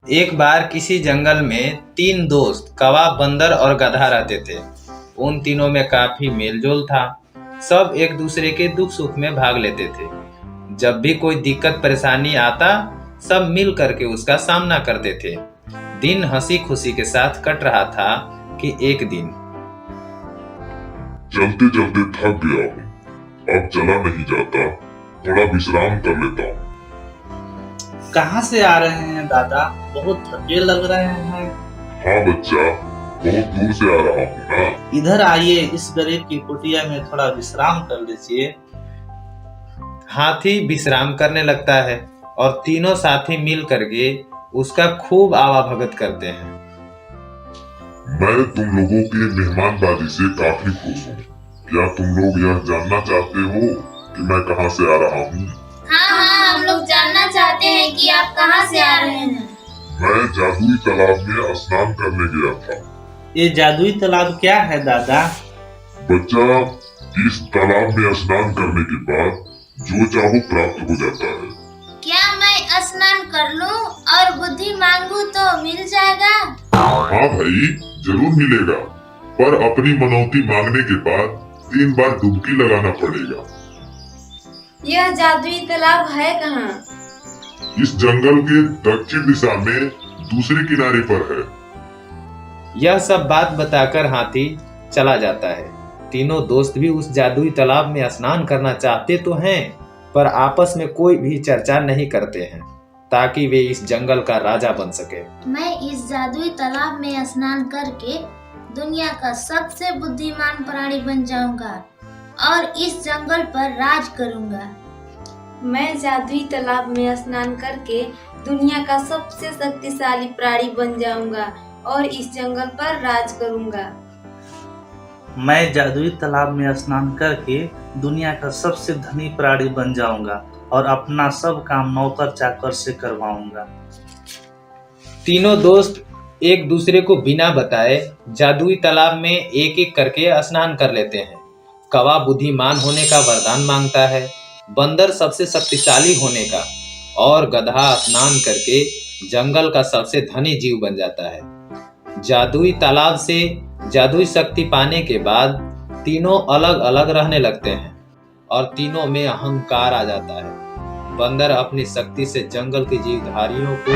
एक बार किसी जंगल में तीन दोस्त कौवा, बंदर और गधा रहते थे। उन तीनों में काफी मेलजोल था। सब एक दूसरे के दुख सुख में भाग लेते थे। जब भी कोई दिक्कत परेशानी आता, सब मिल करके उसका सामना करते थे। दिन हंसी खुशी के साथ कट रहा था कि एक दिन चलते चलते थक गया हूँ, अब चला नहीं जाता, थोड़ा विश्राम कर लेता हूँ। कहाँ से आ रहे हैं दादा? बहुत थके लग रहे हैं। हाँ बच्चा, बहुत दूर से आ रहा हूँ ना। इधर आइए, इस गरीब की कुटिया में थोड़ा विश्राम कर लीजिए। हाथी विश्राम करने लगता है और तीनों साथी मिल करके उसका खूब आवाभगत करते हैं। मैं तुम लोगों की मेहमानबाजी से काफी खुश हूँ। क्या तुम लोग यह जानना चाहते हो कि मैं कहाँ से आ रहा हूँ? हाँ, हम लोग जानना चाहते हैं कि आप कहाँ से आ रहे हैं। मैं जादुई तालाब में स्नान करने गया था। ये जादुई तालाब क्या है दादा? बच्चा, इस तालाब में स्नान करने के बाद जो चाहो प्राप्त हो जाता है। क्या मैं स्नान कर लूं और बुद्धि मांगू तो मिल जाएगा? हाँ भाई, जरूर मिलेगा, पर अपनी मनौती मांगने के बाद 3 बार डुबकी लगाना पड़ेगा। यह जादुई तालाब है कहाँ? इस जंगल के दक्षिण दिशा में दूसरे किनारे पर है। यह सब बात बताकर हाथी चला जाता है। तीनों दोस्त भी उस जादुई तालाब में स्नान करना चाहते तो हैं, पर आपस में कोई भी चर्चा नहीं करते हैं ताकि वे इस जंगल का राजा बन सके। मैं इस जादुई तालाब में स्नान करके दुनिया का सबसे बुद्धिमान प्राणी बन जाऊंगा और इस जंगल पर राज करूंगा। मैं जादुई तालाब में स्नान करके दुनिया का सबसे शक्तिशाली प्राणी बन जाऊंगा और इस जंगल पर राज करूंगा। मैं जादुई तालाब में स्नान करके दुनिया का सबसे धनी प्राणी बन जाऊंगा और अपना सब काम नौकर चाकर से करवाऊंगा। तीनों दोस्त एक दूसरे को बिना बताए जादुई तालाब में एक एक करके स्नान कर लेते हैं। कौवा बुद्धिमान होने का वरदान मांगता है, बंदर सबसे शक्तिशाली होने का, और गधा स्नान करके जंगल का सबसे धनी जीव बन जाता है। जादुई तालाब से जादुई शक्ति पाने के बाद तीनों अलग अलग रहने लगते हैं और तीनों में अहंकार आ जाता है। बंदर अपनी शक्ति से जंगल के जीवधारियों को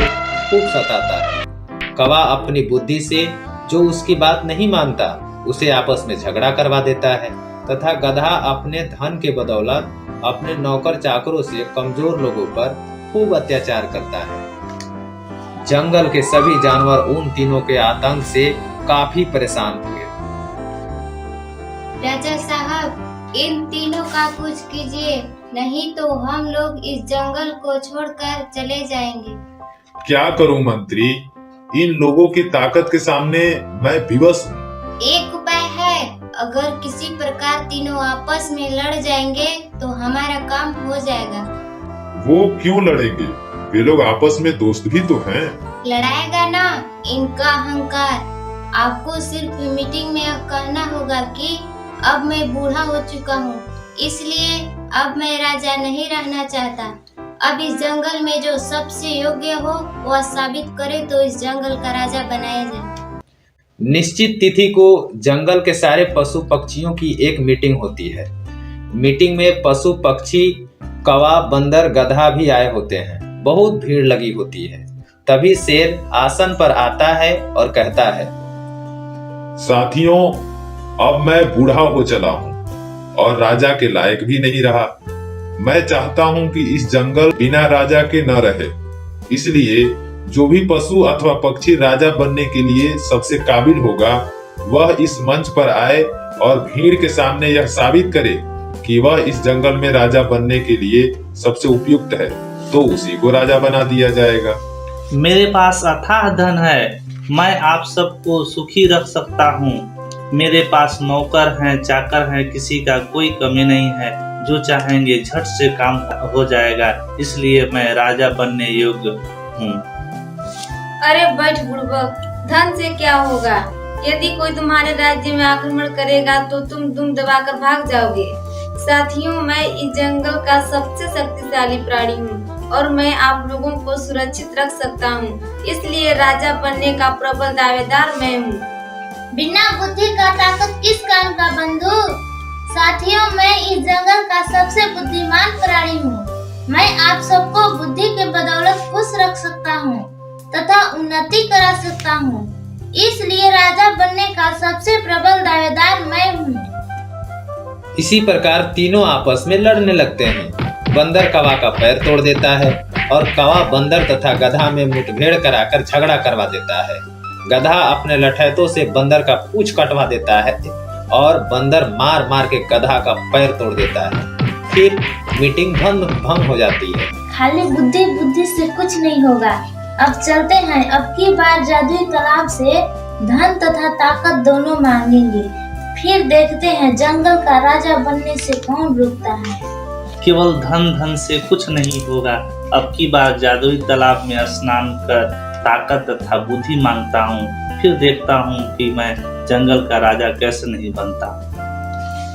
खूब सताता है। कौवा अपनी बुद्धि से जो उसकी बात नहीं मानता उसे आपस में झगड़ा करवा देता है, तथा गधा अपने धन के बदौलत अपने नौकर चाकरों से कमजोर लोगों पर खूब अत्याचार करता है। जंगल के सभी जानवर उन तीनों के आतंक से काफी परेशान हुए। राजा साहब, इन तीनों का कुछ कीजिए, नहीं तो हम लोग इस जंगल को छोड़कर चले जाएंगे। क्या करूं मंत्री, इन लोगों की ताकत के सामने मैं विवश हूँ। एक उपाय है, अगर किसी प्रकार तीनों आपस में लड़ जाएंगे तो हमारा काम हो जाएगा। वो क्यों लड़ेंगे? वे लोग आपस में दोस्त भी तो हैं। लड़ाएगा ना इनका अहंकार। आपको सिर्फ मीटिंग में कहना होगा कि अब मैं बूढ़ा हो चुका हूँ, इसलिए अब मैं राजा नहीं रहना चाहता। अब इस जंगल में जो सबसे योग्य हो वह साबित करे तो इस जंगल का राजा बनाया जाए। निश्चित तिथि को जंगल के सारे पशु पक्षियों की एक मीटिंग होती है। मीटिंग में पशु पक्षी, कौवा, बंदर, गधा भी आए होते हैं। बहुत भीड़ लगी होती है। तभी शेर आसन पर आता है और कहता है, साथियों, अब मैं बूढ़ा हो चला हूँ और राजा के लायक भी नहीं रहा। मैं चाहता हूँ कि इस जंगल बिना राजा के न रहे। इसलिए जो भी पशु अथवा पक्षी राजा बनने के लिए सबसे काबिल होगा, वह इस मंच पर आए और भीड़ के सामने यह साबित करे कि वह इस जंगल में राजा बनने के लिए सबसे उपयुक्त है, तो उसी को राजा बना दिया जाएगा। मेरे पास अथाह धन है, मैं आप सबको सुखी रख सकता हूँ। मेरे पास नौकर हैं, चाकर हैं, किसी का कोई कमी नहीं है। जो चाहेंगे झट से काम हो जाएगा, इसलिए मैं राजा बनने योग्य हूँ। अरे बैठ बुड़बक, धन से क्या होगा? यदि कोई तुम्हारे राज्य में आक्रमण करेगा तो तुम दुम दबाकर भाग जाओगे। साथियों, मैं इस जंगल का सबसे शक्तिशाली प्राणी हूँ और मैं आप लोगों को सुरक्षित रख सकता हूँ। इसलिए राजा बनने का प्रबल दावेदार मैं हूँ। बिना बुद्धि का ताकत किस काम का बंधु? साथियों, मैं इस जंगल का सबसे बुद्धिमान प्राणी हूँ। मैं आप सबको बुद्धि के बदौलत खुश रख सकता हूँ तथा उन्नति करा सकता हूँ। इसलिए राजा बनने का सबसे प्रबल दावेदार मैं हूँ। इसी प्रकार तीनों आपस में लड़ने लगते हैं। बंदर कौवा का पैर तोड़ देता है और कौवा बंदर तथा गधा में मुठभेड़ कराकर झगड़ा करवा देता है। गधा अपने लठैतों से बंदर का पूंछ कटवा देता है और बंदर मार मार के गधा का पैर तोड़ देता है। फिर मीटिंग भंग हो जाती है। खाली बुद्धि से कुछ नहीं होगा। अब चलते हैं। अब की बार जादुई तालाब से धन तथा ताकत दोनों मांगेंगे। फिर देखते हैं जंगल का राजा बनने से कौन रुकता है। केवल धन से कुछ नहीं होगा। अब की बार जादुई तालाब में स्नान कर ताकत तथा बुद्धि मांगता हूँ। फिर देखता हूँ कि मैं जंगल का राजा कैसे नहीं बनता।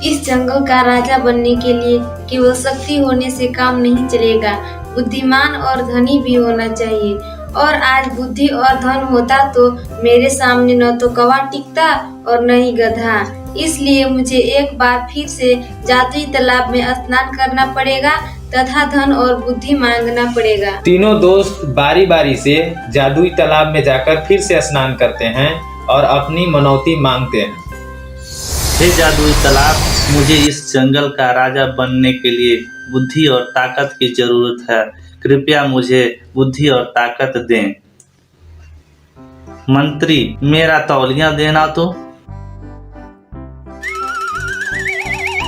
इस जंगल का राजा बनने के लिए केवल शक्ति होने से काम नहीं चलेगा, बुद्धिमान और धनी भी होना चाहिए। और आज बुद्धि और धन होता तो मेरे सामने न तो कौवा टिकता और न ही गधा। इसलिए मुझे एक बार फिर से जादुई तालाब में स्नान करना पड़ेगा तथा धन और बुद्धि मांगना पड़ेगा। तीनों दोस्त बारी बारी से जादुई तालाब में जाकर फिर से स्नान करते हैं और अपनी मनौती मांगते हैं। हे जादुई तालाब, मुझे इस जंगल का राजा बनने के लिए बुद्धि और ताकत की जरूरत है। कृपया मुझे बुद्धि और ताकत दें। मंत्री, मेरा तौलिया देना तो।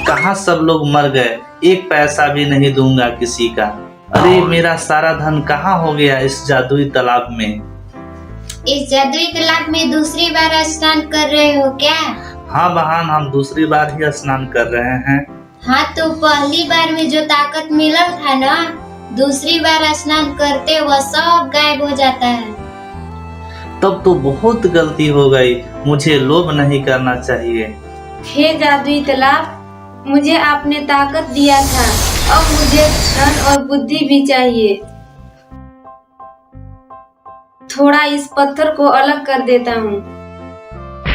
कहाँ सब लोग मर गए? एक पैसा भी नहीं दूंगा किसी का। अरे मेरा सारा धन कहाँ हो गया इस जादुई तालाब में? इस जादुई तालाब में दूसरी बार स्नान कर रहे हो क्या? हाँ बहन, हम दूसरी बार ही स्नान कर रहे हैं। हाँ, तो पहली बार में जो ताकत मिला था ना, दूसरी बार स्नान करते वह सब गायब हो जाता है। तब तो बहुत गलती हो गई। मुझे लोभ नहीं करना चाहिए। हे जादुई तालाब, मुझे आपने ताकत दिया था, अब मुझे धन और बुद्धि भी चाहिए। थोड़ा इस पत्थर को अलग कर देता हूँ।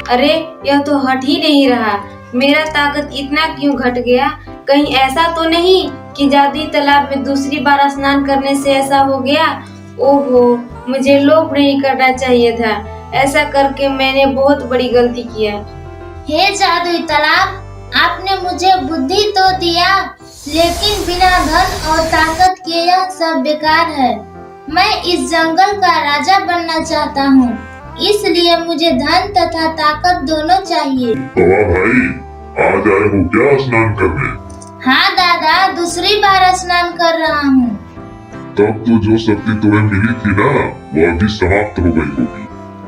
अरे यह तो हट ही नहीं रहा। मेरा ताकत इतना क्यों घट गया? कहीं ऐसा तो नहीं कि जादुई तालाब में दूसरी बार स्नान करने से ऐसा हो गया? ओहो, मुझे लोभ नहीं करना चाहिए था। ऐसा करके मैंने बहुत बड़ी गलती किया। हे जादुई तालाब, आपने मुझे बुद्धि तो दिया, लेकिन बिना धन और ताकत के यह सब बेकार है। मैं इस जंगल का राजा बनना चाहता हूँ, इसलिए मुझे धन तथा ताकत दोनों चाहिए। कौवा भाई, आज आए हो क्या स्नान करने? हाँ दादा, दूसरी बार स्नान कर रहा हूँ। तब तो जो शक्ति तुम्हें मिली थी ना, वो अभी समाप्त हो गई होगी।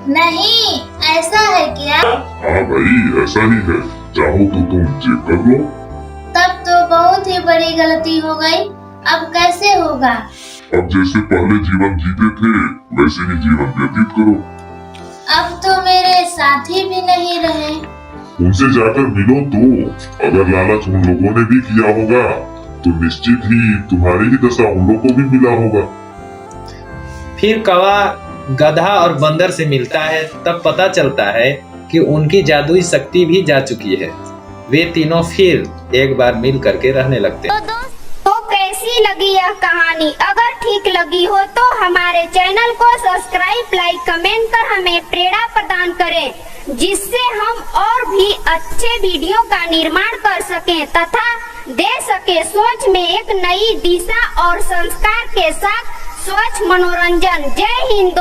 नहीं, ऐसा है क्या? हाँ भाई, ऐसा ही है। चाहो तो तुम चेक कर लो। तब तो बहुत ही बड़ी गलती हो गई। अब कैसे होगा? अब जैसे पहले जीवन जीते थे वैसे ही जीवन व्यतीत करो। अब तो मेरे साथी भी नहीं रहे। उनसे जाकर मिलो तो। अगर लालच उन लोगों ने भी किया होगा तो निश्चित ही तुम्हारी ही दशा उन लोगों को भी मिला होगा। फिर कौवा गधा और बंदर से मिलता है। तब पता चलता है कि उनकी जादुई शक्ति भी जा चुकी है। वे तीनों फिर एक बार मिल करके रहने लगते हैं। तो कैसी लगी यह कहानी? अगर ठीक लगी हो तो हमारे चैनल को सब्सक्राइब, लाइक, कमेंट कर हमें प्रेरणा प्रदान करें, जिससे हम और भी अच्छे वीडियो का निर्माण कर सकें तथा दे सके सोच में एक नई दिशा और संस्कार के साथ स्वच्छ मनोरंजन। जय हिंद।